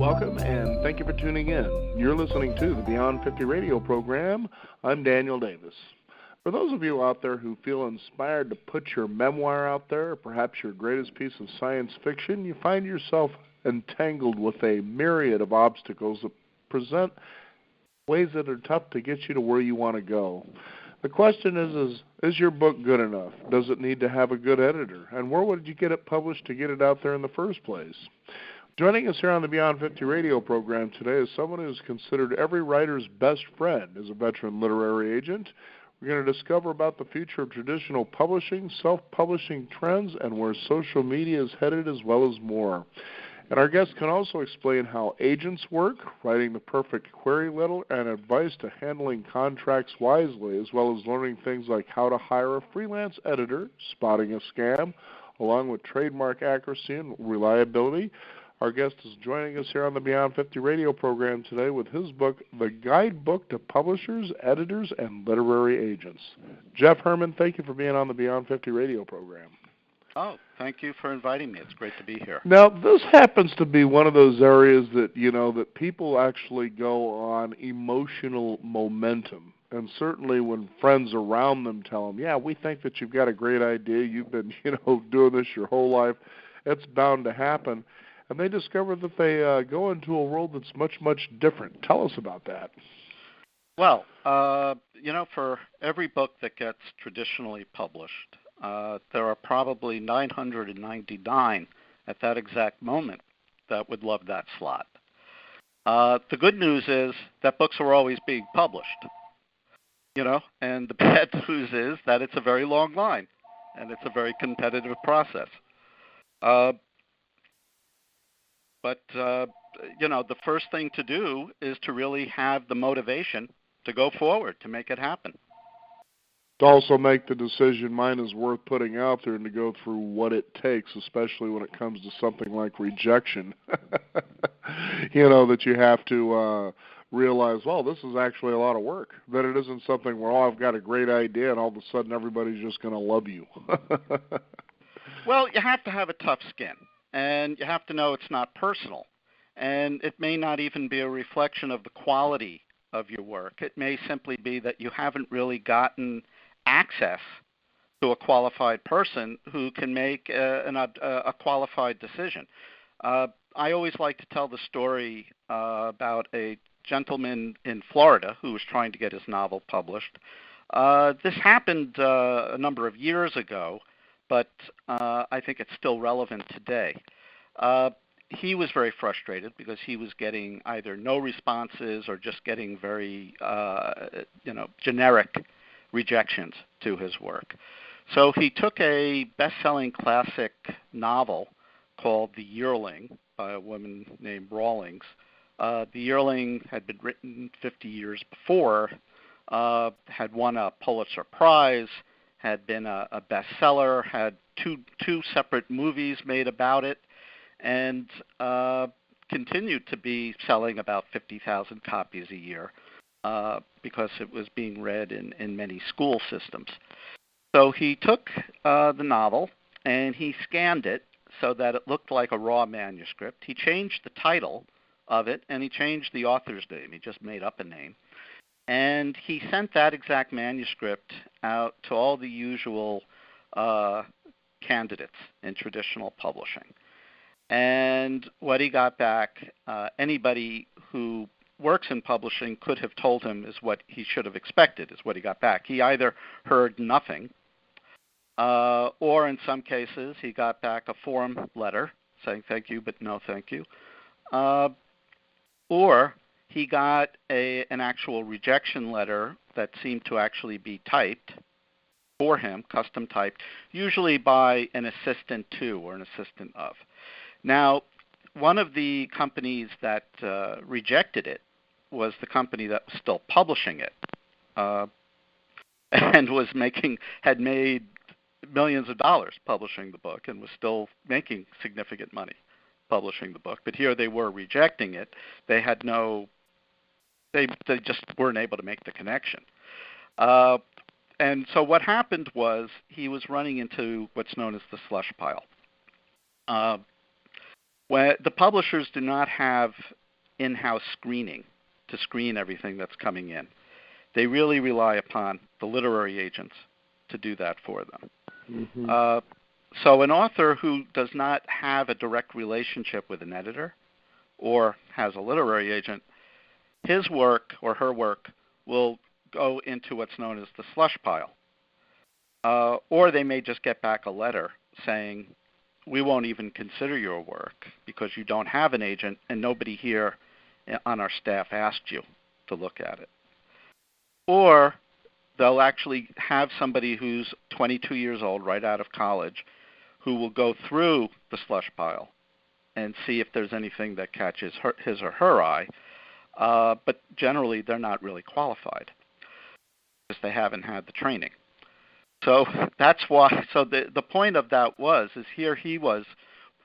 Welcome, and thank you for tuning in. You're listening to the Beyond 50 radio program. I'm Daniel Davis. For those of you out there who feel inspired to put your memoir out there, perhaps your greatest piece of science fiction, you find yourself entangled with a myriad of obstacles that present ways that are tough to get you to where you want to go. The question is your book good enough? Does it need to have a good editor? And where would you get it published to get it out there in the first place? Joining us here on the Beyond 50 radio program today is someone who is considered every writer's best friend as a veteran literary agent. We're going to discover about the future of traditional publishing, self-publishing trends, and where social media is headed, as well as more. And our guest can also explain how agents work, writing the perfect query letter, and advice to handling contracts wisely, as well as learning things like how to hire a freelance editor, spotting a scam, along with trademark accuracy and reliability. Our guest is joining us here on the Beyond 50 radio program today with his book, The Guidebook to Publishers, Editors, and Literary Agents. Jeff Herman, thank you for being on the Beyond 50 radio program. Oh, thank you for inviting me. It's great to be here. Now, this happens to be one of those areas that, that people actually go on emotional momentum. And certainly when friends around them tell them, yeah, we think that you've got a great idea, you've been, doing this your whole life, it's bound to happen. And they discover that they go into a world that's much, much different. Tell us about that. Well, for every book that gets traditionally published, there are probably 999 at that exact moment that would love that slot. The good news is that books are always being published, and the bad news is that it's a very long line, and it's a very competitive process. But the first thing to do is to really have the motivation to go forward, to make it happen. To also make the decision mine is worth putting out there and to go through what it takes, especially when it comes to something like rejection. That you have to realize, well, this is actually a lot of work. That it isn't something where, I've got a great idea and all of a sudden everybody's just going to love you. Well, you have to have a tough skin. And you have to know it's not personal. And it may not even be a reflection of the quality of your work. It may simply be that you haven't really gotten access to a qualified person who can make a qualified decision. I always like to tell the story about a gentleman in Florida who was trying to get his novel published. This happened a number of years ago, but I think it's still relevant today. He was very frustrated because he was getting either no responses or just getting very, generic rejections to his work. So he took a best-selling classic novel called The Yearling by a woman named Rawlings. The Yearling had been written 50 years before, had won a Pulitzer Prize, had been a bestseller, had two separate movies made about it, and continued to be selling about 50,000 copies a year because it was being read in many school systems. So he took the novel and he scanned it so that it looked like a raw manuscript. He changed the title of it and he changed the author's name. He just made up a name. And he sent that exact manuscript out to all the usual candidates in traditional publishing. And what he got back, anybody who works in publishing could have told him is what he should have expected, is what he got back. He either heard nothing, or in some cases he got back a form letter saying thank you but no thank you, or he got an actual rejection letter that seemed to actually be typed for him, custom typed, usually by an assistant to or an assistant of. Now, one of the companies that rejected it was the company that was still publishing it, and had made millions of dollars publishing the book and was still making significant money publishing the book. But here they were rejecting it. They had they just weren't able to make the connection. And so what happened was he was running into what's known as the slush pile. When the publishers do not have in-house screening to screen everything that's coming in. They really rely upon the literary agents to do that for them. Mm-hmm. So an author who does not have a direct relationship with an editor or has a literary agent, his work or her work will go into what's known as the slush pile. Or they may just get back a letter saying, we won't even consider your work because you don't have an agent and nobody here on our staff asked you to look at it. Or they'll actually have somebody who's 22 years old, right out of college, who will go through the slush pile and see if there's anything that catches his or her eye. But generally, they're not really qualified because they haven't had the training. So that's why. So the point of that is here he was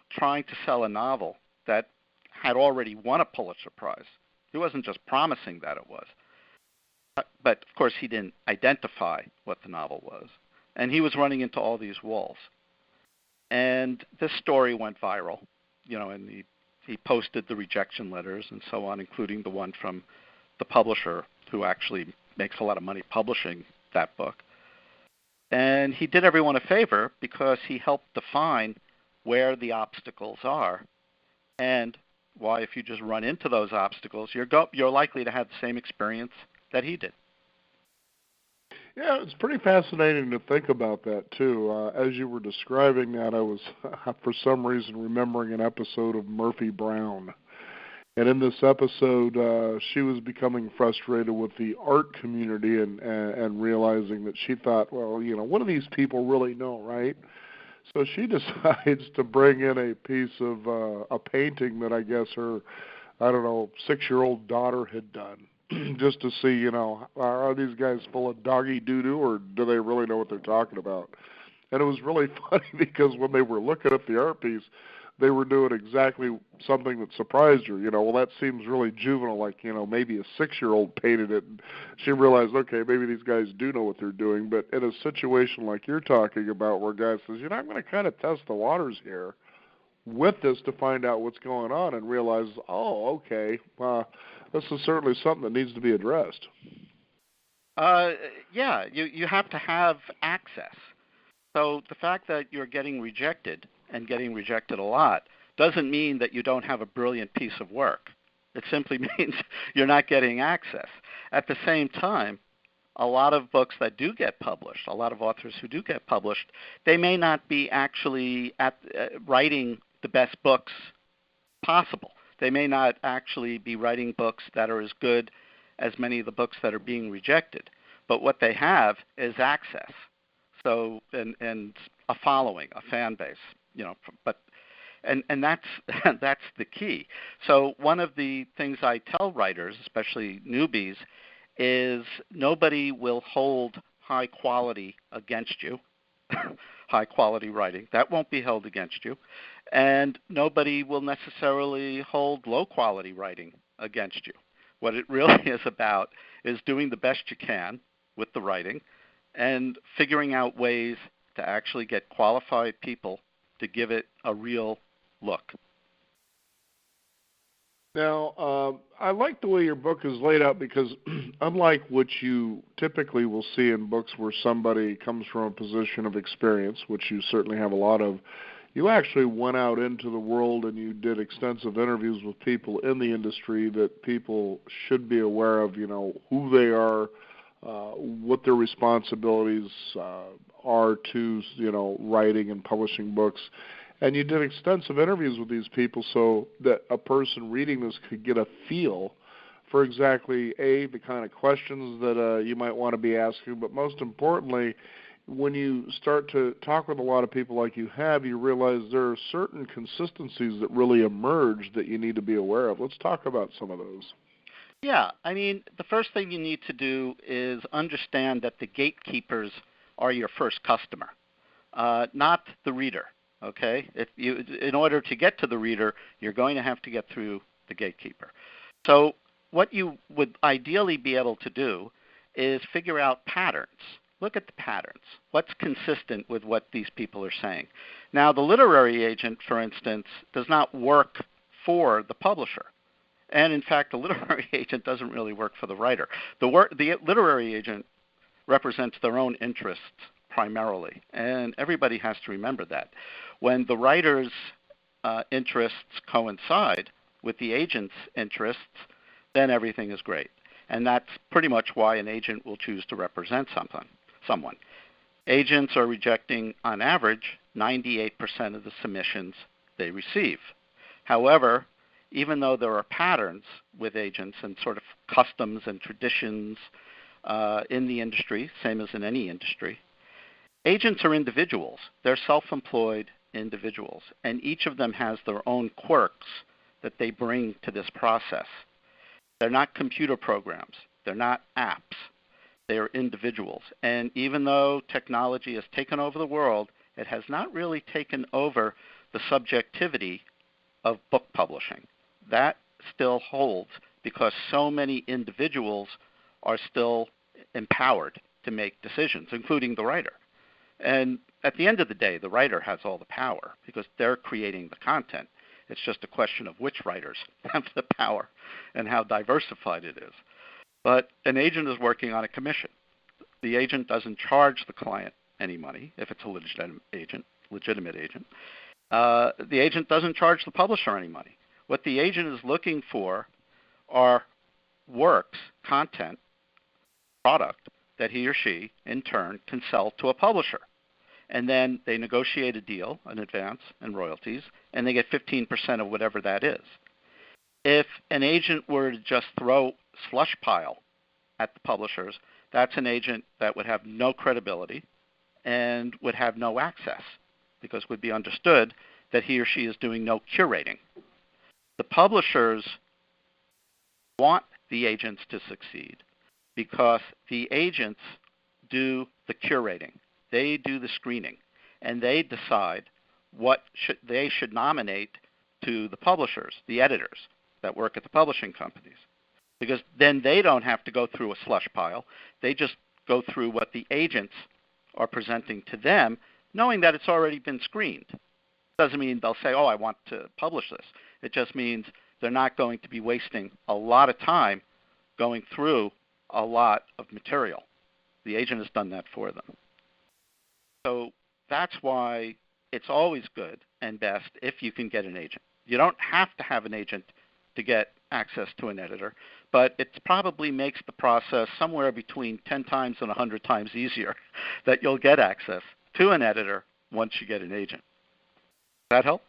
trying to sell a novel that had already won a Pulitzer Prize. He wasn't just promising that it was. But, of course, he didn't identify what the novel was. And he was running into all these walls. And this story went viral, and he posted the rejection letters and so on, including the one from the publisher who actually makes a lot of money publishing that book. And he did everyone a favor because he helped define where the obstacles are and why, if you just run into those obstacles, you're likely to have the same experience that he did. Yeah, it's pretty fascinating to think about that, too. As you were describing that, I was, for some reason, remembering an episode of Murphy Brown. And in this episode, she was becoming frustrated with the art community and realizing that she thought, well, what do these people really know, right? So she decides to bring in a piece of a painting that I guess her, 6-year-old daughter had done, just to see, are these guys full of doggy doo-doo or do they really know what they're talking about? And it was really funny because when they were looking at the art piece, they were doing exactly something that surprised her. Well, that seems really juvenile, like, maybe a 6-year-old painted it. And she realized, okay, maybe these guys do know what they're doing. But in a situation like you're talking about where a guy says, I'm going to kind of test the waters here with this to find out what's going on and realize, oh, okay, this is certainly something that needs to be addressed. Yeah, you have to have access. So the fact that you're getting rejected and getting rejected a lot doesn't mean that you don't have a brilliant piece of work. It simply means you're not getting access. At the same time, a lot of books that do get published, a lot of authors who do get published, they may not be actually writing the best books possible. They may not actually be writing books that are as good as many of the books that are being rejected. But what they have is access. So and a following, a fan base, and that's that's the key. So one of the things I tell writers, especially newbies, is nobody will hold high quality against you. High quality writing, that won't be held against you, and nobody will necessarily hold low quality writing against you. What it really is about is doing the best you can with the writing and figuring out ways to actually get qualified people to give it a real look. Now, I like the way your book is laid out because unlike what you typically will see in books where somebody comes from a position of experience, which you certainly have a lot of, you actually went out into the world and you did extensive interviews with people in the industry that people should be aware of, who they are, what their responsibilities are to, writing and publishing books. And you did extensive interviews with these people so that a person reading this could get a feel for exactly, the kind of questions that you might want to be asking, but most importantly, when you start to talk with a lot of people like you have, you realize there are certain consistencies that really emerge that you need to be aware of. Let's talk about some of those. Yeah, I mean, the first thing you need to do is understand that the gatekeepers are your first customer, not the reader. Okay, in order to get to the reader, you're going to have to get through the gatekeeper. So what you would ideally be able to do is figure out patterns. look at the patterns. What's consistent with what these people are saying? Now, the literary agent, for instance, does not work for the publisher. And in fact, the literary agent doesn't really work for the writer. The literary agent represents their own interests primarily, and everybody has to remember that. When the writer's interests coincide with the agent's interests, then everything is great. And that's pretty much why an agent will choose to represent someone. Agents are rejecting, on average, 98% of the submissions they receive. However, even though there are patterns with agents and sort of customs and traditions in the industry, same as in any industry, agents are individuals. They're self-employed individuals, and each of them has their own quirks that they bring to this process. They're not computer programs. They're not apps. They are individuals. And even though technology has taken over the world, it has not really taken over the subjectivity of book publishing. That still holds because so many individuals are still empowered to make decisions, including the writer. And at the end of the day, the writer has all the power because they're creating the content. It's just a question of which writers have the power and how diversified it is. But an agent is working on a commission. The agent doesn't charge the client any money if it's a legitimate agent. The agent doesn't charge the publisher any money. What the agent is looking for are works, content, product that he or she, in turn, can sell to a publisher. And then they negotiate a deal, an advance, and royalties, and they get 15% of whatever that is. If an agent were to just throw Slush Pile at the publishers, that's an agent that would have no credibility and would have no access because it would be understood that he or she is doing no curating. The publishers want the agents to succeed because the agents do the curating. They do the screening, and they decide what they should nominate to the publishers, the editors that work at the publishing companies. Because then they don't have to go through a slush pile. They just go through what the agents are presenting to them, knowing that it's already been screened. Doesn't mean they'll say, oh, I want to publish this. It just means they're not going to be wasting a lot of time going through a lot of material. The agent has done that for them. So that's why it's always good and best if you can get an agent. You don't have to have an agent to get access to an editor, but it probably makes the process somewhere between 10 times and 100 times easier that you'll get access to an editor once you get an agent. Does that help?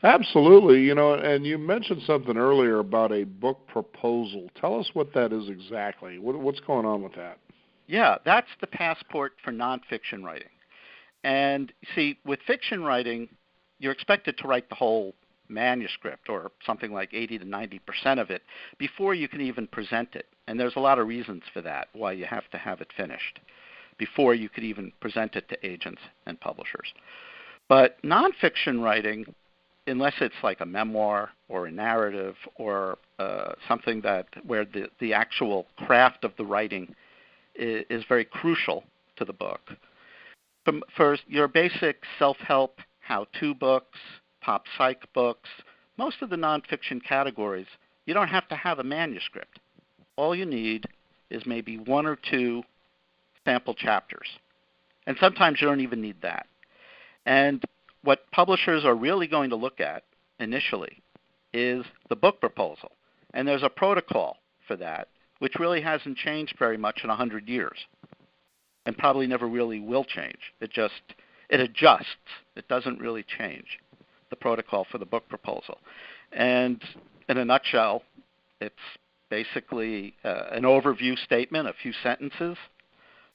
Absolutely. And you mentioned something earlier about a book proposal. Tell us what that is exactly. What's going on with that? Yeah, that's the passport for nonfiction writing. And see, with fiction writing, you're expected to write the whole manuscript or something like 80 to 90% of it before you can even present it. And there's a lot of reasons for that, why you have to have it finished before you could even present it to agents and publishers. But nonfiction writing, unless it's like a memoir or a narrative or something where the actual craft of the writing is very crucial to the book. For your basic self-help, how-to books, pop psych books, most of the nonfiction categories, you don't have to have a manuscript. All you need is maybe one or two sample chapters. And sometimes you don't even need that. And what publishers are really going to look at initially is the book proposal. And there's a protocol for that, which really hasn't changed very much in 100 years. And probably never really will change. It adjusts. It doesn't really change, the protocol for the book proposal. And in a nutshell, it's basically an overview statement, a few sentences,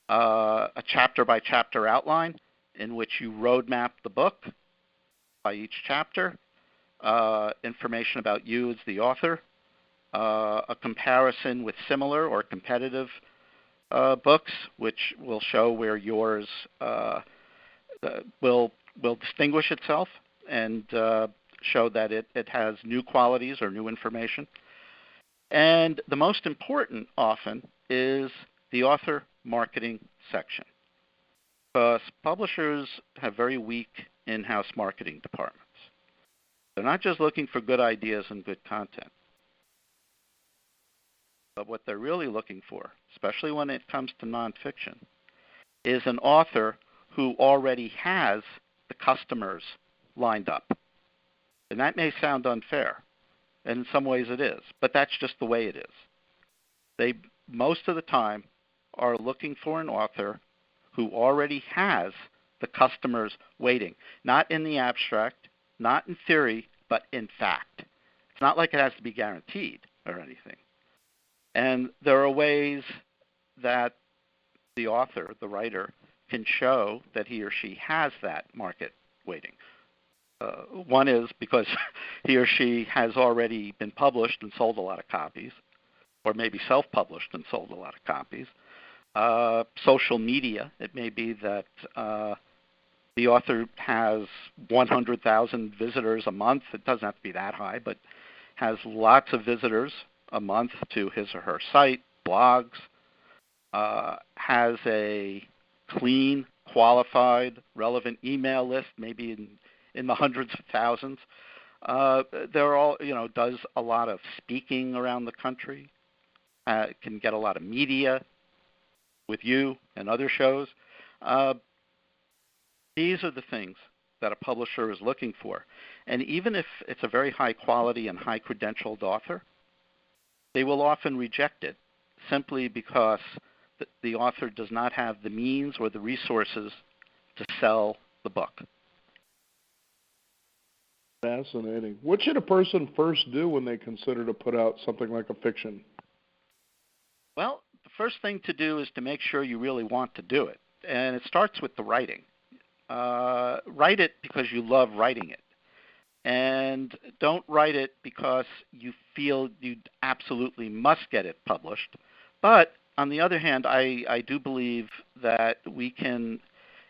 a chapter-by-chapter outline in which you roadmap the book by each chapter, information about you as the author, a comparison with similar or competitive books, which will show where yours will distinguish itself and show that it has new qualities or new information. And the most important often is the author marketing section. because publishers have very weak in-house marketing departments. They're not just looking for good ideas and good content, but what they're really looking for, especially when it comes to nonfiction, is an author who already has the customers lined up. And that may sound unfair, and in some ways it is, but that's just the way it is. They, most of the time, are looking for an author who already has the customers waiting, not in the abstract, not in theory, but in fact. It's not like it has to be guaranteed or anything. And there are ways that the author, the writer, can show that he or she has that market waiting. One is because he or she has already been published and sold a lot of copies, or maybe self-published and sold a lot of copies. Social media, it may be that the author has 100,000 visitors a month. It doesn't have to be that high, but has lots of visitors a month to his or her site, blogs, has a clean, qualified, relevant email list, maybe in the hundreds of thousands. They're all, does a lot of speaking around the country, can get a lot of media with you and other shows. These are the things that a publisher is looking for. And even if it's a very high quality and high credentialed author, they will often reject it simply because the author does not have the means or the resources to sell the book. Fascinating. What should a person first do when they consider to put out something like a fiction? Well, the first thing to do is to make sure you really want to do it. And it starts with the writing. Write it because you love writing it. And don't write it because you feel you absolutely must get it published. But on the other hand, I do believe that we can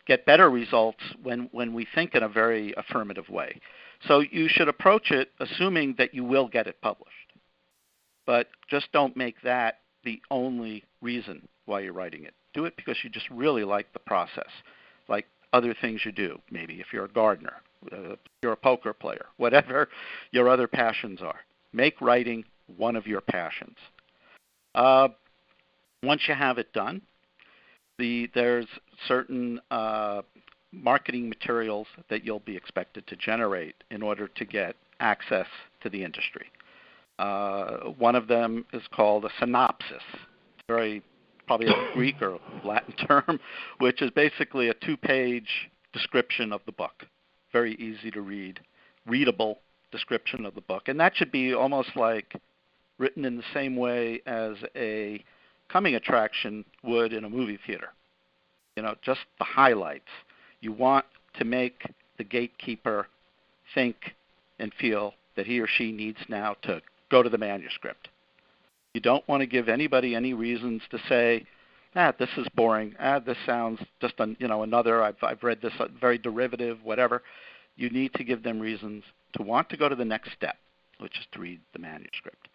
get better results when we think in a very affirmative way. So you should approach it assuming that you will get it published. But just don't make that the only reason why you're writing it. Do it because you just really like the process, like other things you do. Maybe if you're a gardener, you're a poker player, whatever your other passions are. Make writing one of your passions. Once you have it done, there's certain marketing materials that you'll be expected to generate in order to get access to the industry. One of them is called a synopsis. It's probably a Greek or Latin term, which is basically a 2-page description of the book. Very easy to read, readable description of the book. And that should be almost like written in the same way as a coming attraction would in a movie theater. Just the highlights. You want to make the gatekeeper think and feel that he or she needs now to go to the manuscript. You don't want to give anybody any reasons to say, this is boring. This sounds just another. I've read this very derivative, whatever. You need to give them reasons to want to go to the next step, which is to read the manuscript.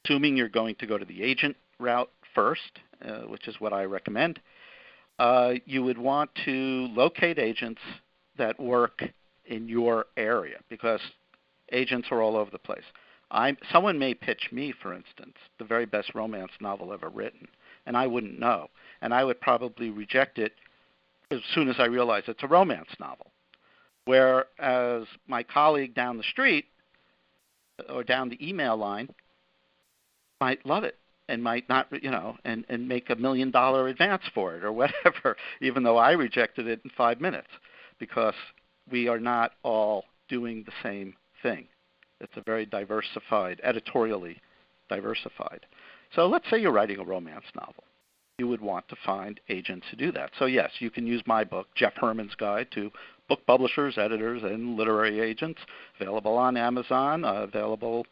Assuming you're going to go to the agent route first, which is what I recommend, you would want to locate agents that work in your area because agents are all over the place. Someone may pitch me, for instance, the very best romance novel ever written, and I wouldn't know. And I would probably reject it as soon as I realize it's a romance novel. Whereas my colleague down the street or down the email line might love it and might not, and make $1 million advance for it or whatever, even though I rejected it in 5 minutes because we are not all doing the same thing. It's a very diversified, editorially diversified. So let's say you're writing a romance novel. You would want to find agents to do that. So yes, you can use my book, Jeff Herman's Guide to Book Publishers, Editors, and Literary Agents, available on Amazon, available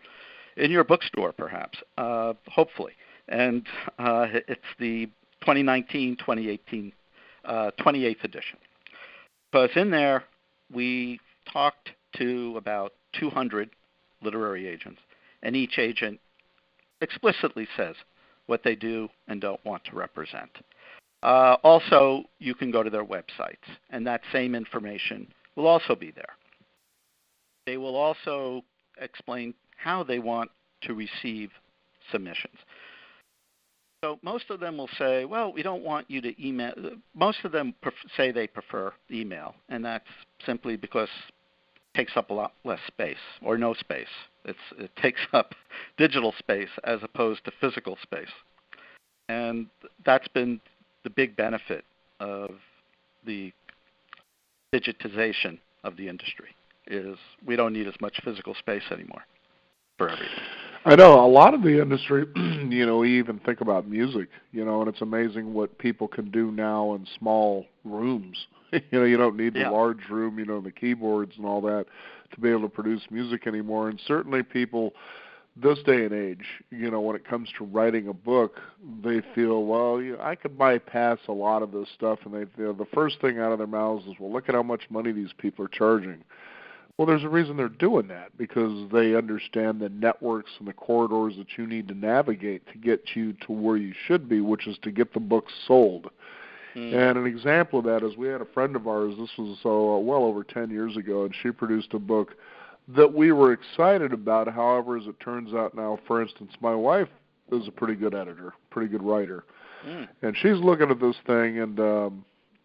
in your bookstore perhaps, hopefully. And it's the 2019-2018 28th edition. Because in there, we talked to about 200 literary agents, and each agent explicitly says what they do and don't want to represent. Also, you can go to their websites, and that same information will also be there. They will also explain how they want to receive submissions. So most of them will say, well, we don't want you to email. Most of them say they prefer email, and that's simply because it takes up a lot less space or no space. It takes up digital space as opposed to physical space. And that's been the big benefit of the digitization of the industry, is we don't need as much physical space anymore for everything. I know a lot of the industry, we even think about music, and it's amazing what people can do now in small rooms. You don't need the large room, the keyboards and all that to be able to produce music anymore. And certainly people this day and age, when it comes to writing a book, they feel, well, I could bypass a lot of this stuff, and they feel the first thing out of their mouths is, well, look at how much money these people are charging. Well, there's a reason they're doing that, because they understand the networks and the corridors that you need to navigate to get you to where you should be, which is to get the book sold. And an example of that is we had a friend of ours, this was well over 10 years ago, and she produced a book that we were excited about. However, as it turns out now, for instance, my wife is a pretty good editor, pretty good writer. And she's looking at this thing, and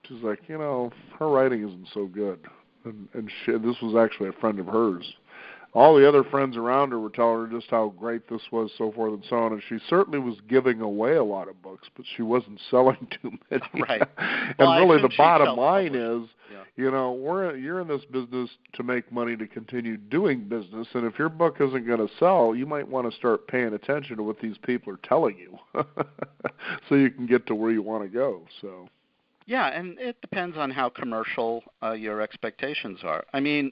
she's like, her writing isn't so good. And this was actually a friend of hers. All the other friends around her were telling her just how great this was, so forth and so on. And she certainly was giving away a lot of books, but she wasn't selling too many. Right. And really, the bottom line is, you're in this business to make money to continue doing business. And if your book isn't going to sell, you might want to start paying attention to what these people are telling you, so you can get to where you want to go. So. Yeah, and it depends on how commercial your expectations are. I mean,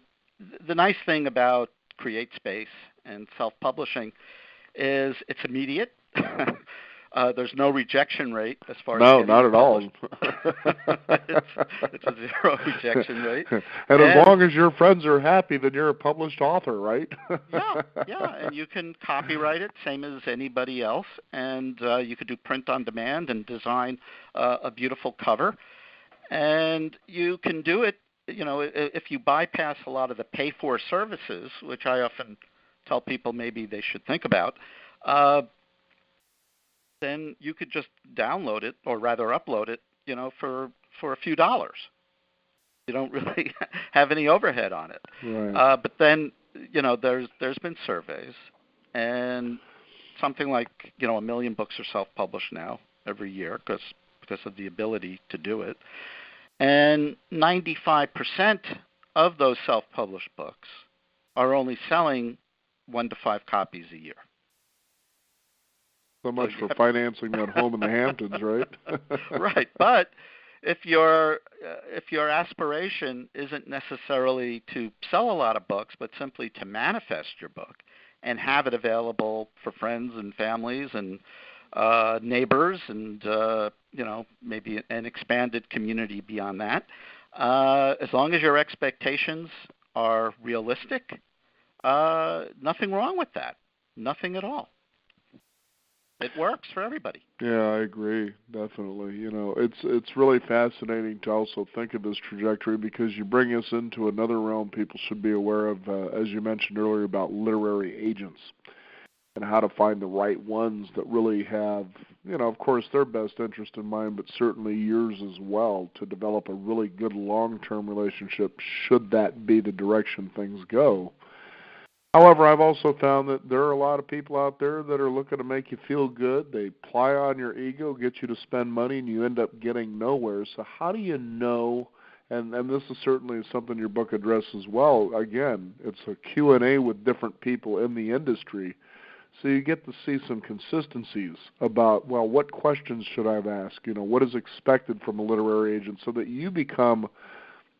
the nice thing about CreateSpace and self-publishing is it's immediate. There's no rejection rate as far as no, not at all. it's a zero rejection rate. And as long as your friends are happy, then you're a published author, right? yeah, and you can copyright it, same as anybody else, and you could do print on demand and design a beautiful cover. And you can do it, if you bypass a lot of the pay-for services, which I often tell people maybe they should think about, then you could just download it, or rather upload it, for a few dollars. You don't really have any overhead on it. Right. But then, there's been surveys, and something like, 1 million books are self-published now every year because of the ability to do it. And 95% of those self-published books are only selling 1 to 5 copies a year. So much for financing that home in the Hamptons, right? Right, but if your aspiration isn't necessarily to sell a lot of books, but simply to manifest your book and have it available for friends and families and neighbors and maybe an expanded community beyond that, as long as your expectations are realistic, nothing wrong with that. Nothing at all. It works for everybody. Yeah, I agree, definitely. It's really fascinating to also think of this trajectory, because you bring us into another realm people should be aware of, as you mentioned earlier, about literary agents and how to find the right ones that really have, of course, their best interest in mind, but certainly yours as well, to develop a really good long-term relationship should that be the direction things go. However, I've also found that there are a lot of people out there that are looking to make you feel good. They ply on your ego, get you to spend money, and you end up getting nowhere. So how do you know, and this is certainly something your book addresses well, again, it's a Q&A with different people in the industry, so you get to see some consistencies about, well, what questions should I ask? What is expected from a literary agent, so that you become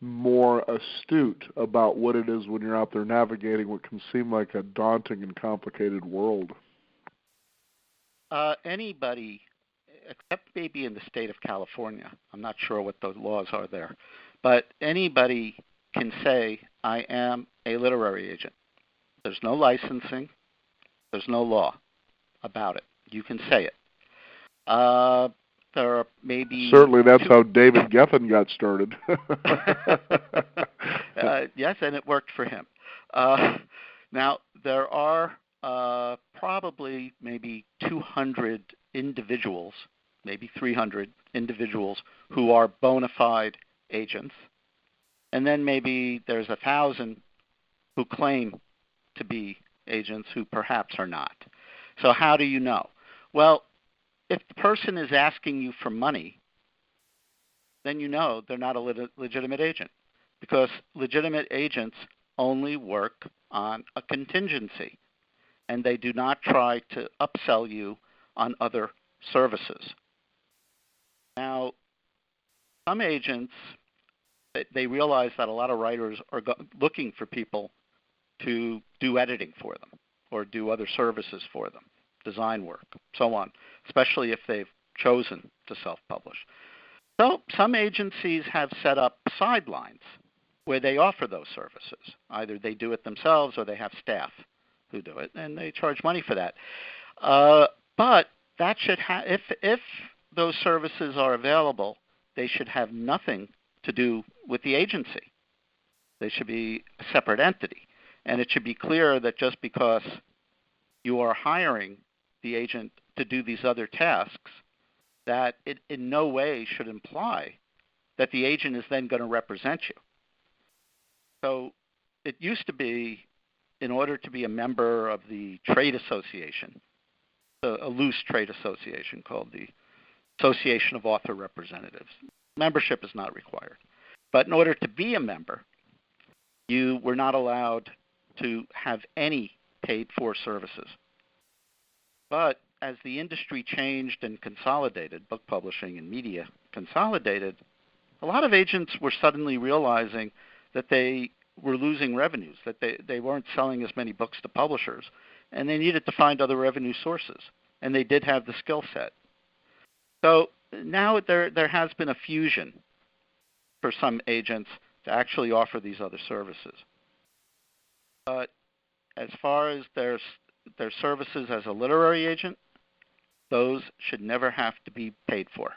more astute about what it is when you're out there navigating what can seem like a daunting and complicated world. Anybody, except maybe in the state of California, I'm not sure what the laws are there, but anybody can say, I am a literary agent. There's no licensing. There's no law about it. You can say it. there are maybe certainly that's how David Geffen got started. Yes, and it worked for him. Now, there are probably maybe 200 individuals, maybe 300 individuals who are bona fide agents, and then maybe there's 1,000 who claim to be agents who perhaps are not. So how do you know? Well, if the person is asking you for money, then you know they're not a legitimate agent, because legitimate agents only work on a contingency, and they do not try to upsell you on other services. Now, some agents, they realize that a lot of writers are looking for people to do editing for them or do other services for them, design work, so on, especially if they've chosen to self-publish. So some agencies have set up sidelines where they offer those services. Either they do it themselves or they have staff who do it, and they charge money for that. But that should if those services are available, they should have nothing to do with the agency. They should be a separate entity. And it should be clear that just because you are hiring the agent to do these other tasks, that it in no way should imply that the agent is then going to represent you. So it used to be, in order to be a member of the trade association, a loose trade association called the Association of Author Representatives, membership is not required. But in order to be a member, you were not allowed to have any paid-for services. But as the industry changed and consolidated, book publishing and media consolidated, a lot of agents were suddenly realizing that they were losing revenues, that they weren't selling as many books to publishers, and they needed to find other revenue sources, and they did have the skill set. So now there has been a fusion for some agents to actually offer these other services. But as far as their services as a literary agent, those should never have to be paid for.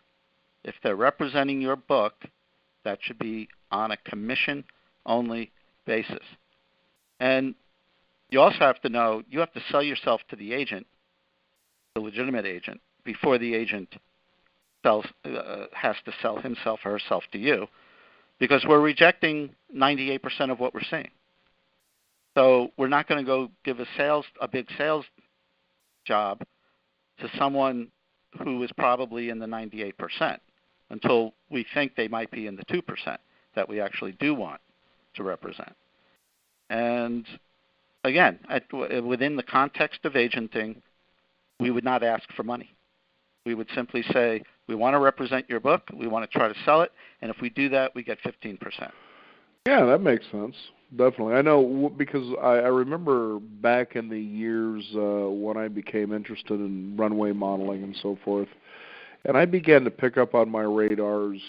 If they're representing your book, that should be on a commission-only basis. And you also have to know, you have to sell yourself to the agent, the legitimate agent, before the agent has to sell himself or herself to you, because we're rejecting 98% of what we're seeing. So we're not going to go give a big sales job to someone who is probably in the 98% until we think they might be in the 2% that we actually do want to represent. And again, within the context of agenting, we would not ask for money. We would simply say, we want to represent your book, we want to try to sell it, and if we do that, we get 15%. Yeah, that makes sense. Definitely. I know, because I remember back in the years when I became interested in runway modeling and so forth, and I began to pick up on my radars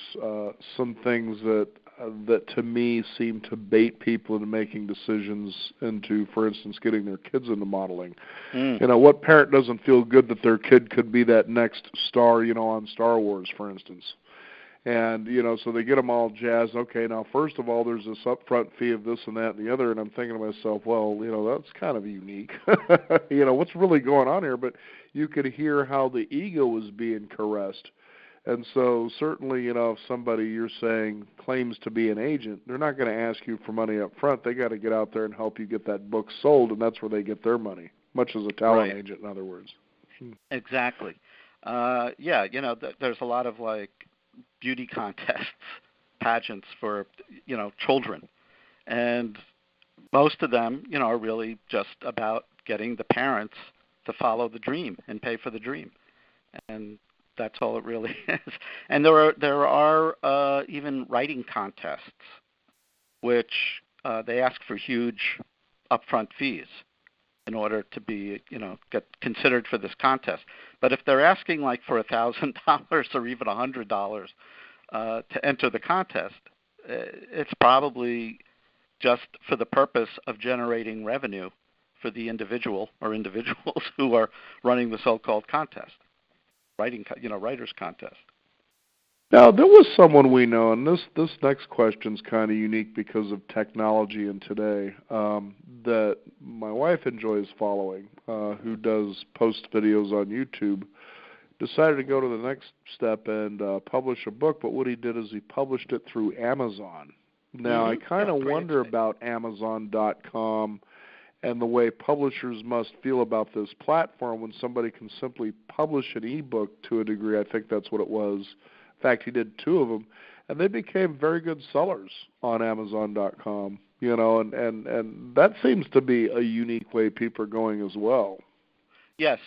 some things that to me seem to bait people into making decisions into, for instance, getting their kids into modeling. You know, what parent doesn't feel good that their kid could be that next star, on Star Wars, for instance? And, so they get them all jazzed. Okay, now, first of all, there's this upfront fee of this and that and the other, and I'm thinking to myself, well, that's kind of unique. What's really going on here? But you could hear how the ego was being caressed. And so certainly, if somebody you're saying claims to be an agent, they're not going to ask you for money up front. They got to get out there and help you get that book sold, and that's where they get their money, much as a talent agent, in other words. Exactly. There's a lot of, beauty contests, pageants for, children. And most of them, are really just about getting the parents to follow the dream and pay for the dream. And that's all it really is. And there are even writing contests, which they ask for huge upfront fees in order to be, get considered for this contest. But if they're asking for $1,000 or even $100 to enter the contest, it's probably just for the purpose of generating revenue for the individual or individuals who are running the so-called contest, writers contest. Now, there was someone we know, and this next question's kind of unique because of technology and today, that my wife enjoys following, who does post videos on YouTube, decided to go to the next step and publish a book, but what he did is he published it through Amazon. Now, I kind of wonder about Amazon.com and the way publishers must feel about this platform when somebody can simply publish an ebook to a degree. I think that's what it was. In fact, he did 2 of them, and they became very good sellers on Amazon.com. You know, and that seems to be a unique way people are going as well. Yes,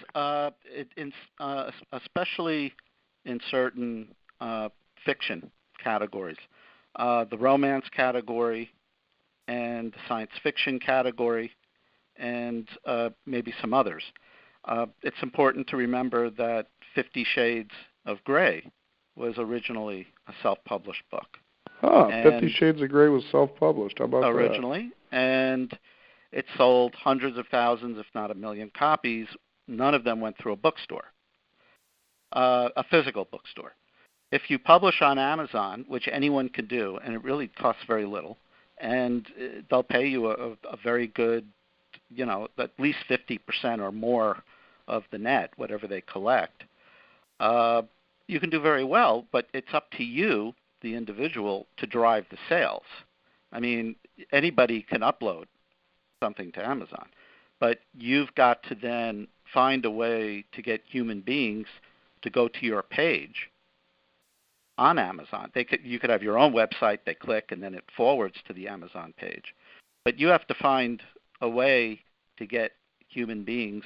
especially in certain fiction categories, the romance category and the science fiction category, and maybe some others. It's important to remember that 50 Shades of Grey was originally a self-published book. 50 Shades of Grey was self-published. How about that? Originally, and it sold hundreds of thousands, if not 1 million copies. None of them went through a bookstore, a physical bookstore. If you publish on Amazon, which anyone can do, and it really costs very little, and they'll pay you a very good, at least 50% or more of the net, whatever they collect, you can do very well, but it's up to you, the individual, to drive the sales. I mean, anybody can upload something to Amazon, but you've got to then find a way to get human beings to go to your page on Amazon. You could have your own website, they click, and then it forwards to the Amazon page. But you have to find a way to get human beings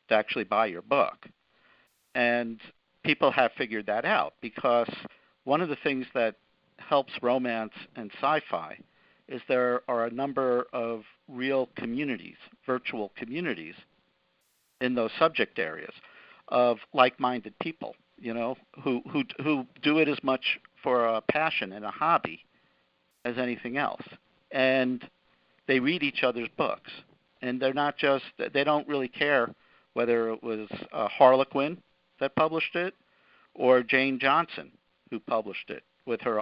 to actually buy your book. And people have figured that out, because one of the things that helps romance and sci-fi is there are a number of real communities, virtual communities, in those subject areas of like-minded people, who do it as much for a passion and a hobby as anything else. And they read each other's books. And they don't really care whether it was Harlequin that published it or Jane Johnson who published it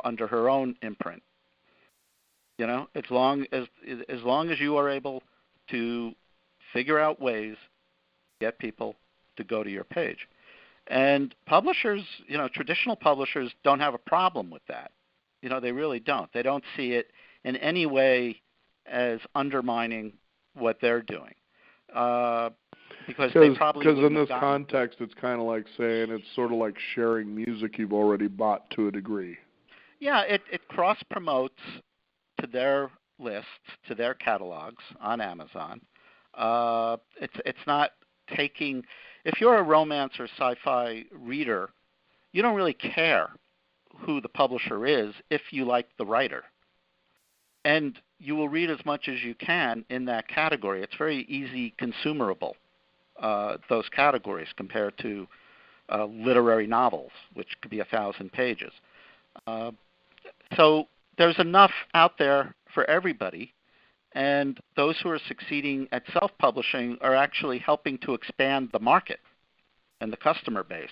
under her own imprint. As long as you are able to figure out ways to get people to go to your page. And publishers, traditional publishers don't have a problem with that. They really don't. They don't see it in any way as undermining what they're doing. Because they probably because in this context, it's kind of like saying it's sort of like sharing music you've already bought to a degree. Yeah, it cross-promotes to their lists, to their catalogs on Amazon. It's not taking. If you're a romance or sci-fi reader, you don't really care who the publisher is if you like the writer. And you will read as much as you can in that category. It's very easy consumerable, those categories, compared to literary novels, which could be 1,000 pages. So there's enough out there for everybody, and those who are succeeding at self-publishing are actually helping to expand the market and the customer base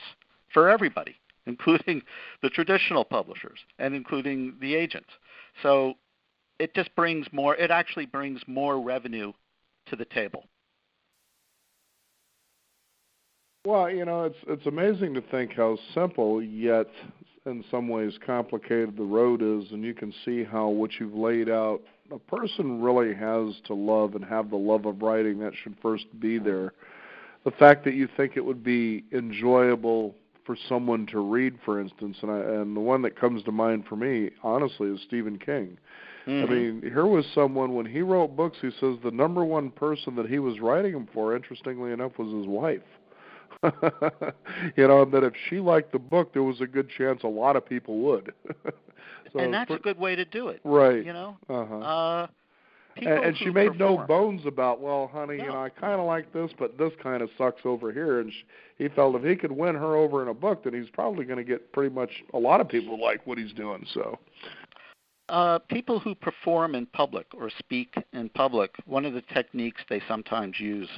for everybody, including the traditional publishers and including the agents. So it just actually brings more revenue to the table. Well, it's amazing to think how simple, yet in some ways complicated the road is, and you can see how what you've laid out, a person really has to love and have the love of writing. That should first be there. The fact that you think it would be enjoyable for someone to read, for instance, and the one that comes to mind for me, honestly, is Stephen King. Mm-hmm. I mean, here was someone, when he wrote books, he says the number one person that he was writing them for, interestingly enough, was his wife. And that if she liked the book, there was a good chance a lot of people would. And that's a good way to do it. Right. Uh-huh. And she made no bones about, well, honey, I kind of like this, but this kind of sucks over here. And he felt if he could win her over in a book, then he's probably going to get pretty much a lot of people like what he's doing. So, people who perform in public or speak in public, one of the techniques they sometimes use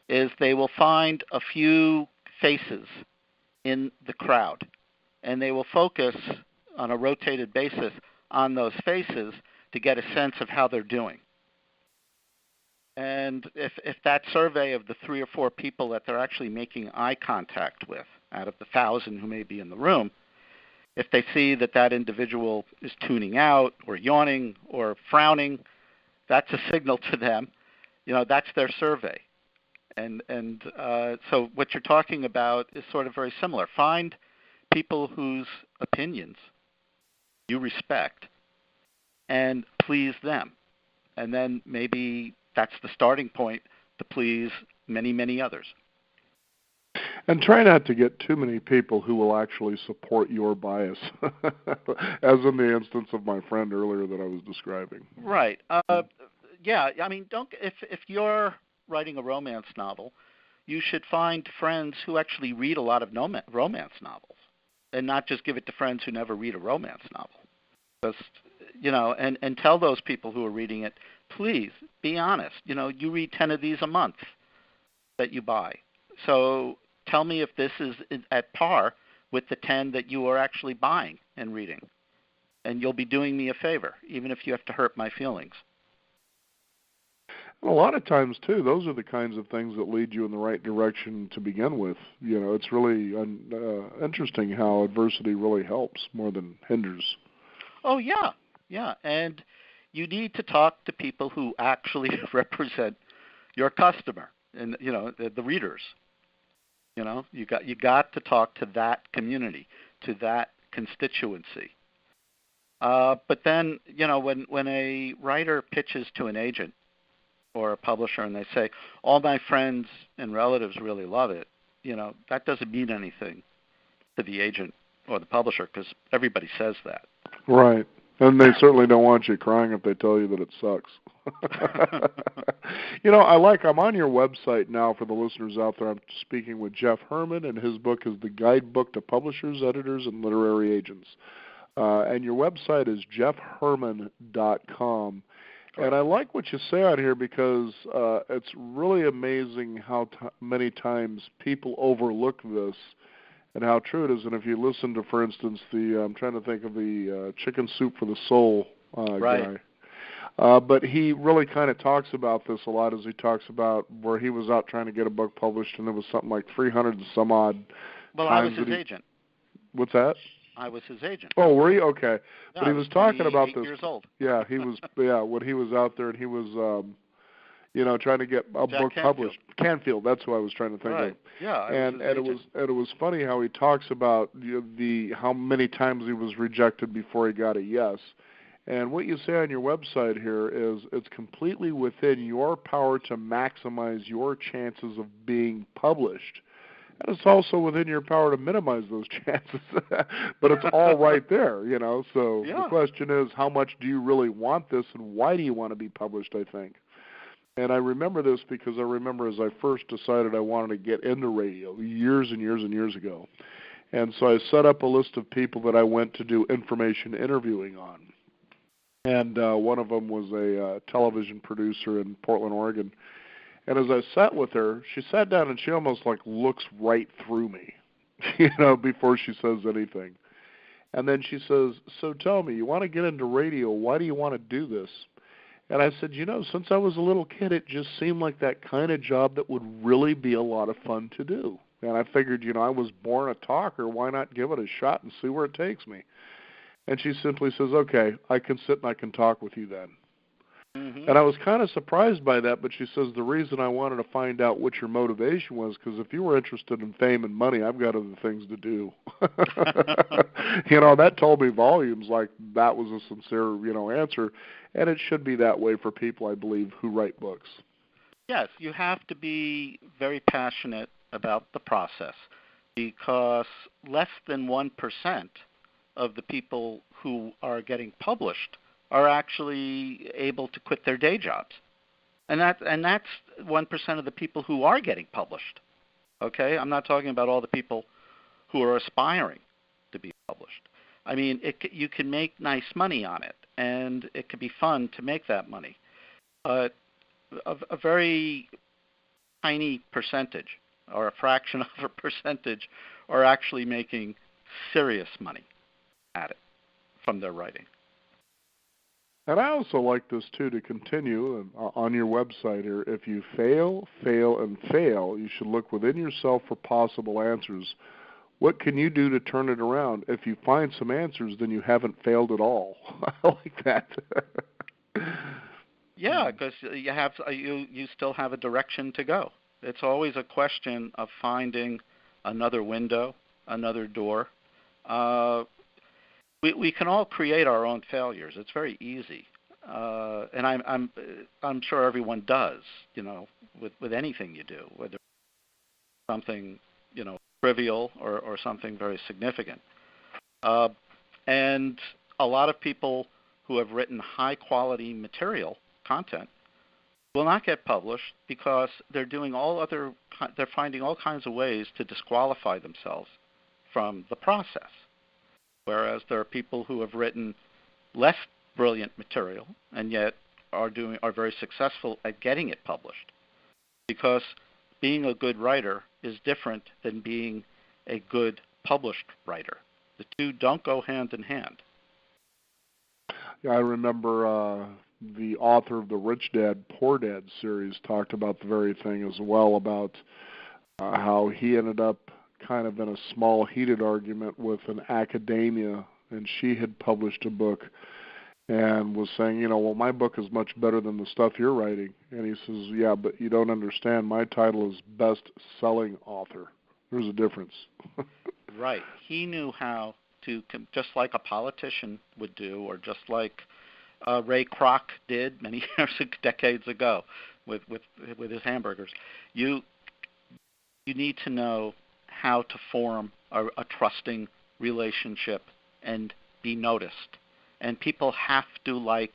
is they will find a few faces in the crowd, and they will focus on a rotated basis on those faces to get a sense of how they're doing. And if that survey of the 3 or 4 people that they're actually making eye contact with out of the 1,000 who may be in the room, if they see that that individual is tuning out or yawning or frowning, that's a signal to them. That's their survey. And so what you're talking about is sort of very similar. Find people whose opinions you respect and please them. And then maybe that's the starting point to please many, many others. And try not to get too many people who will actually support your bias, as in the instance of my friend earlier that I was describing. Right. Yeah, I mean, if you're writing a romance novel, you should find friends who actually read a lot of romance novels and not just give it to friends who never read a romance novel. Just, and tell those people who are reading it, please be honest. You read 10 of these a month that you buy. So tell me if this is at par with the 10 that you are actually buying and reading. And you'll be doing me a favor, even if you have to hurt my feelings. A lot of times, too, those are the kinds of things that lead you in the right direction to begin with. It's really interesting how adversity really helps more than hinders. Oh, yeah. Yeah. And you need to talk to people who actually represent your customer and, the readers. You got to talk to that community, to that constituency. But then, when a writer pitches to an agent or a publisher and they say, all my friends and relatives really love it, that doesn't mean anything to the agent or the publisher because everybody says that. Right. And they certainly don't want you crying if they tell you that it sucks. I'm on your website now for the listeners out there. I'm speaking with Jeff Herman, and his book is The Guidebook to Publishers, Editors, and Literary Agents. And your website is jeffherman.com. And I like what you say out here because it's really amazing how many times people overlook this and how true it is. And if you listen to, for instance, I'm trying to think of the Chicken Soup for the Soul right. guy. But he really kind of talks about this a lot as he talks about where he was out trying to get a book published, and it was something like 300 and some odd Well, times. I was his agent. What's that? I was his agent. Oh, were you? Okay. Yeah, but he was talking about this. Years old. Yeah, he was. Yeah, when he was out there and he was, trying to get a book published. Canfield. That's who I was trying to think of. Yeah. And it was funny how he talks about how many times he was rejected before he got a yes. And what you say on your website here is it's completely within your power to maximize your chances of being published. And it's also within your power to minimize those chances. But it's all right there, So The question is, how much do you really want this and why do you want to be published, I think. And I remember this because I remember as I first decided I wanted to get into radio years and years and years ago. And so I set up a list of people that I went to do information interviewing on. And one of them was a television producer in Portland, Oregon. And as I sat with her, she sat down and she almost looks right through me, before she says anything. And then she says, so tell me, you want to get into radio, why do you want to do this? And I said, since I was a little kid, it just seemed like that kind of job that would really be a lot of fun to do. And I figured, I was born a talker, why not give it a shot and see where it takes me? And she simply says, okay, I can sit and I can talk with you then. Mm-hmm. And I was kind of surprised by that, but she says the reason I wanted to find out what your motivation was, because if you were interested in fame and money, I've got other things to do. That told me volumes, like that was a sincere, answer. And it should be that way for people, I believe, who write books. Yes, you have to be very passionate about the process because less than 1% of the people who are getting published are actually able to quit their day jobs. And that's 1% of the people who are getting published. Okay? I'm not talking about all the people who are aspiring to be published. I mean, you can make nice money on it, and it can be fun to make that money. But a very tiny percentage or a fraction of a percentage are actually making serious money at it from their writing. And I also like this, too, to continue on your website here. If you fail, and fail, you should look within yourself for possible answers. What can you do to turn it around? If you find some answers, then you haven't failed at all. I like that. Yeah, because you still have a direction to go. It's always a question of finding another window, another door. We can all create our own failures. It's very easy, and I'm sure everyone does. With anything you do, whether it's something trivial or something very significant. And a lot of people who have written high quality material content will not get published because they're finding all kinds of ways to disqualify themselves from the process. Whereas there are people who have written less brilliant material and yet are very successful at getting it published. Because being a good writer is different than being a good published writer. The two don't go hand in hand. Yeah, I remember the author of the Rich Dad, Poor Dad series talked about the very thing as well, about how he ended up kind of in a small heated argument with an academia, and she had published a book and was saying, well, my book is much better than the stuff you're writing. And he says, yeah, but you don't understand. My title is best-selling author. There's a difference. Right. He knew how to, just like a politician would do, or just like Ray Kroc did many decades ago with his hamburgers. You need to know how to form a trusting relationship and be noticed. And people have to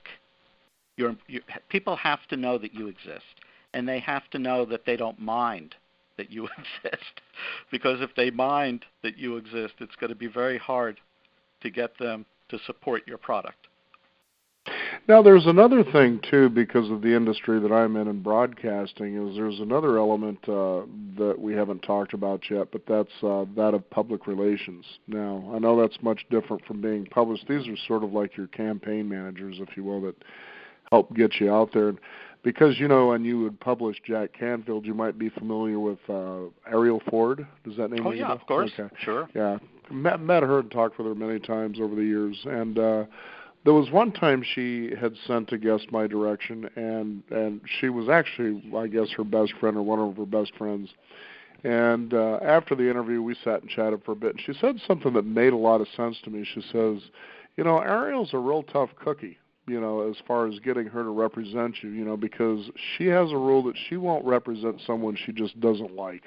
people have to know that you exist, and they have to know that they don't mind that you exist. Because if they mind that you exist, it's going to be very hard to get them to support your product. Now, there's another thing, too, because of the industry that I'm in broadcasting, is there's another element that we haven't talked about yet, but that's that of public relations. Now, I know that's much different from being published. These are sort of like your campaign managers, if you will, that help get you out there. Because, when you would publish Jack Canfield, you might be familiar with Ariel Ford. Does that name ring a bell? Of course. Okay. Sure. Yeah. Met her and talked with her many times over the years. And there was one time she had sent a guest my direction, and she was actually, I guess, her best friend or one of her best friends. And after the interview, we sat and chatted for a bit, and she said something that made a lot of sense to me. She says, Ariel's a real tough cookie, as far as getting her to represent you, because she has a rule that she won't represent someone she just doesn't like.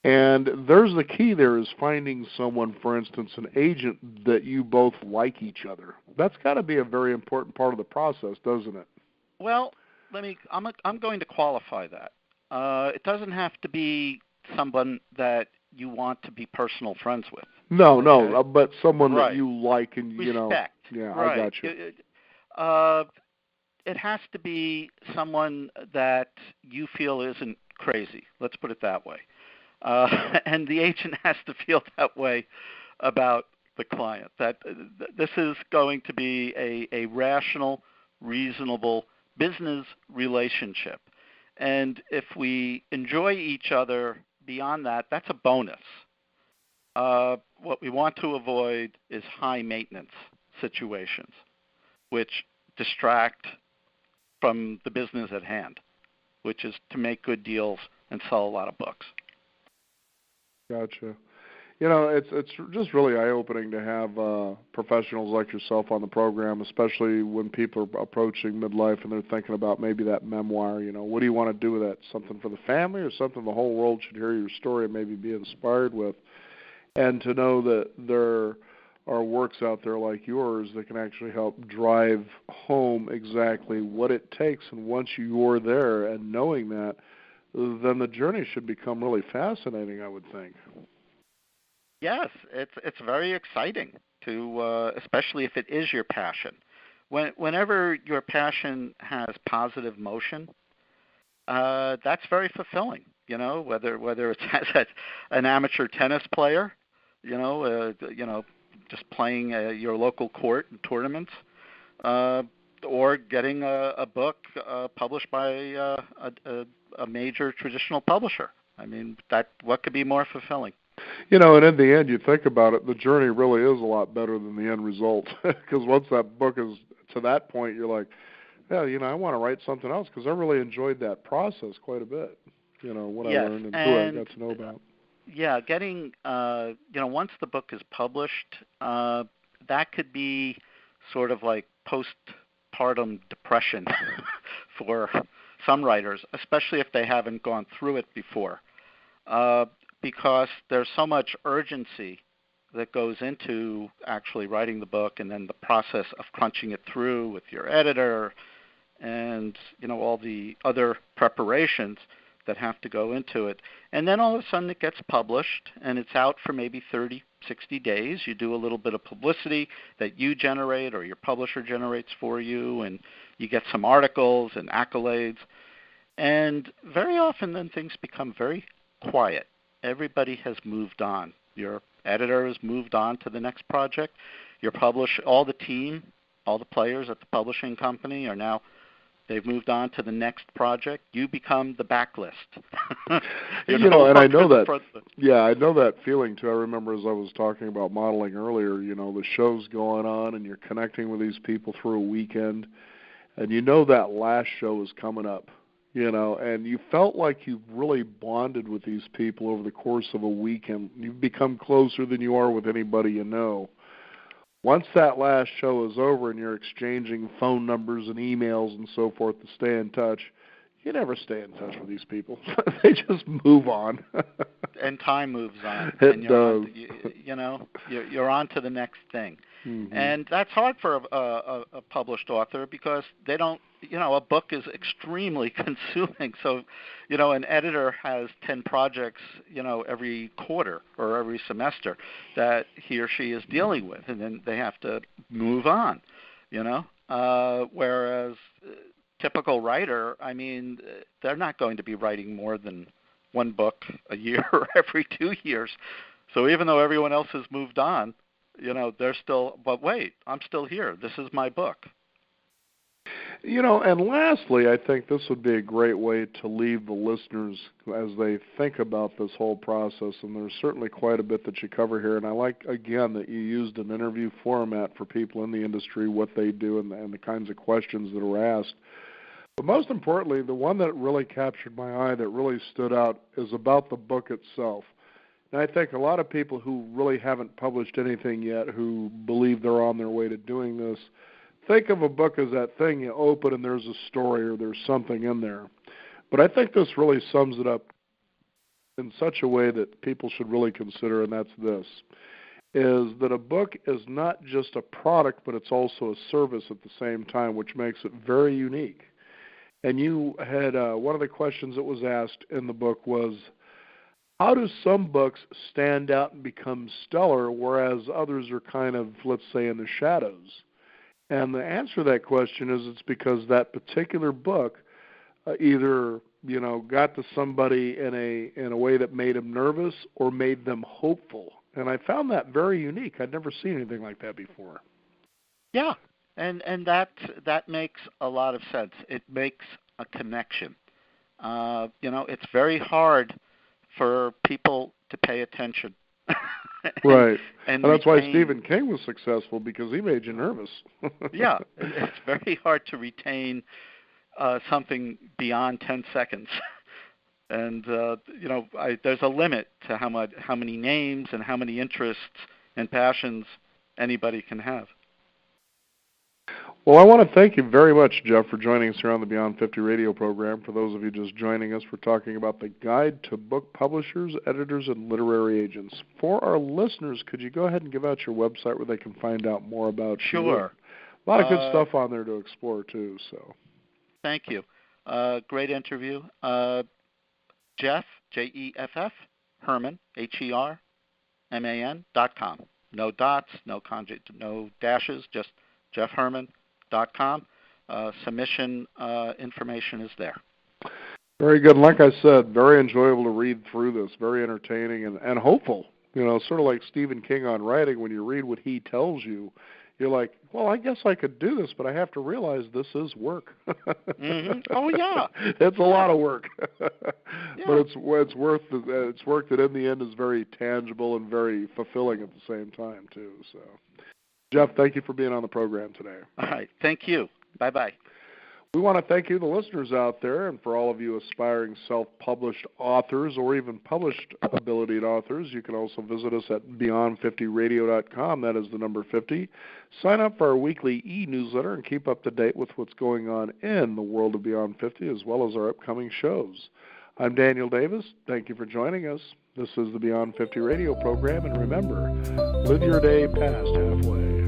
And there's the key there is finding someone, for instance, an agent that you both like each other. That's got to be a very important part of the process, doesn't it? Well, I'm going to qualify that. It doesn't have to be someone that you want to be personal friends with. No, but someone right. that you like and, respect. Yeah, right. I got you. It has to be someone that you feel isn't crazy. Let's put it that way. And the agent has to feel that way about the client, that this is going to be a rational, reasonable business relationship. And if we enjoy each other beyond that, that's a bonus. What we want to avoid is high-maintenance situations, which distract from the business at hand, which is to make good deals and sell a lot of books. Gotcha. It's just really eye-opening to have professionals like yourself on the program, especially when people are approaching midlife and they're thinking about maybe that memoir. What do you want to do with that? Something for the family or something the whole world should hear your story and maybe be inspired with? And to know that there are works out there like yours that can actually help drive home exactly what it takes. And once you're there and knowing that, then the journey should become really fascinating, I would think. Yes, it's very exciting to, especially if it is your passion. Whenever your passion has positive motion, that's very fulfilling. Whether it's as an amateur tennis player, just playing your local court and tournaments, or getting a book published by a major traditional publisher. I mean, what could be more fulfilling? And in the end, you think about it, the journey really is a lot better than the end result. Because once that book is to that point, you're like, yeah, I want to write something else because I really enjoyed that process quite a bit. What Yes, I learned and who I got to know about. Yeah, getting, once the book is published, that could be sort of like postpartum depression for some writers, especially if they haven't gone through it before, because there's so much urgency that goes into actually writing the book, and then the process of crunching it through with your editor and, all the other preparations that have to go into it. And then all of a sudden it gets published, and it's out for maybe 30, 60 days. You do a little bit of publicity that you generate or your publisher generates for you, and you get some articles and accolades. And very often then things become very quiet. Everybody has moved on. Your editor has moved on to the next project. Your all the team, all the players at the publishing company are now, they've moved on to the next project. You become the backlist. And I know that. Yeah, I know that feeling too. I remember as I was talking about modeling earlier, the show's going on and you're connecting with these people through a weekend, and that last show is coming up, and you felt like you've really bonded with these people over the course of a weekend. You've become closer than you are with anybody you know. Once that last show is over and you're exchanging phone numbers and emails and so forth to stay in touch, you never stay in touch with these people. They just move on. And time moves on. It does. You're on to the next thing. Mm-hmm. And that's hard for a published author because they don't, a book is extremely consuming. So, an editor has 10 projects, every quarter or every semester that he or she is dealing with, and then they have to move on, whereas typical writer, I mean, they're not going to be writing more than one book a year or every 2 years. So even though everyone else has moved on, they're still, but wait, I'm still here. This is my book. And lastly, I think this would be a great way to leave the listeners as they think about this whole process, and there's certainly quite a bit that you cover here, and I like, again, that you used an interview format for people in the industry, what they do, and the kinds of questions that are asked. But most importantly, the one that really captured my eye, that really stood out, is about the book itself. And I think a lot of people who really haven't published anything yet, who believe they're on their way to doing this, think of a book as that thing you open and there's a story or there's something in there. But I think this really sums it up in such a way that people should really consider, and that's this, is that a book is not just a product, but it's also a service at the same time, which makes it very unique. And you had one of the questions that was asked in the book was, how do some books stand out and become stellar, whereas others are kind of, let's say, in the shadows? And the answer to that question is it's because that particular book either, got to somebody in a way that made them nervous or made them hopeful. And I found that very unique. I'd never seen anything like that before. Yeah, and that makes a lot of sense. It makes a connection. It's very hard for people to pay attention. Right. And that's why Stephen King was successful, because he made you nervous. Yeah, it's very hard to retain something beyond 10 seconds. And, there's a limit to how many names and how many interests and passions anybody can have. Well, I want to thank you very much, Jeff, for joining us here on the Beyond 50 radio program. For those of you just joining us, we're talking about the Guide to Book Publishers, Editors, and Literary Agents. For our listeners, could you go ahead and give out your website where they can find out more about you? Sure. A lot of good stuff on there to explore, too. So, thank you. Great interview. Jeff, Jeff, Herman, HERMAN.com. No dots, no dashes, just JeffHerman.com. Submission information is there. Very good. Like I said, very enjoyable to read through this, very entertaining and hopeful. Sort of like Stephen King on writing. When you read what he tells you, you're like, well, I guess I could do this, but I have to realize this is work. Oh yeah, it's a lot of work, yeah. but it's worth work that in the end is very tangible and very fulfilling at the same time too. So, Jeff, thank you for being on the program today. All right, thank you. Bye-bye. We want to thank you, the listeners out there, and for all of you aspiring self-published authors or even published abilitied authors. You can also visit us at beyond50radio.com. That is the number 50. Sign up for our weekly e-newsletter and keep up to date with what's going on in the world of Beyond 50 as well as our upcoming shows. I'm Daniel Davis. Thank you for joining us. This is the Beyond 50 radio program, and remember, live your day past halfway.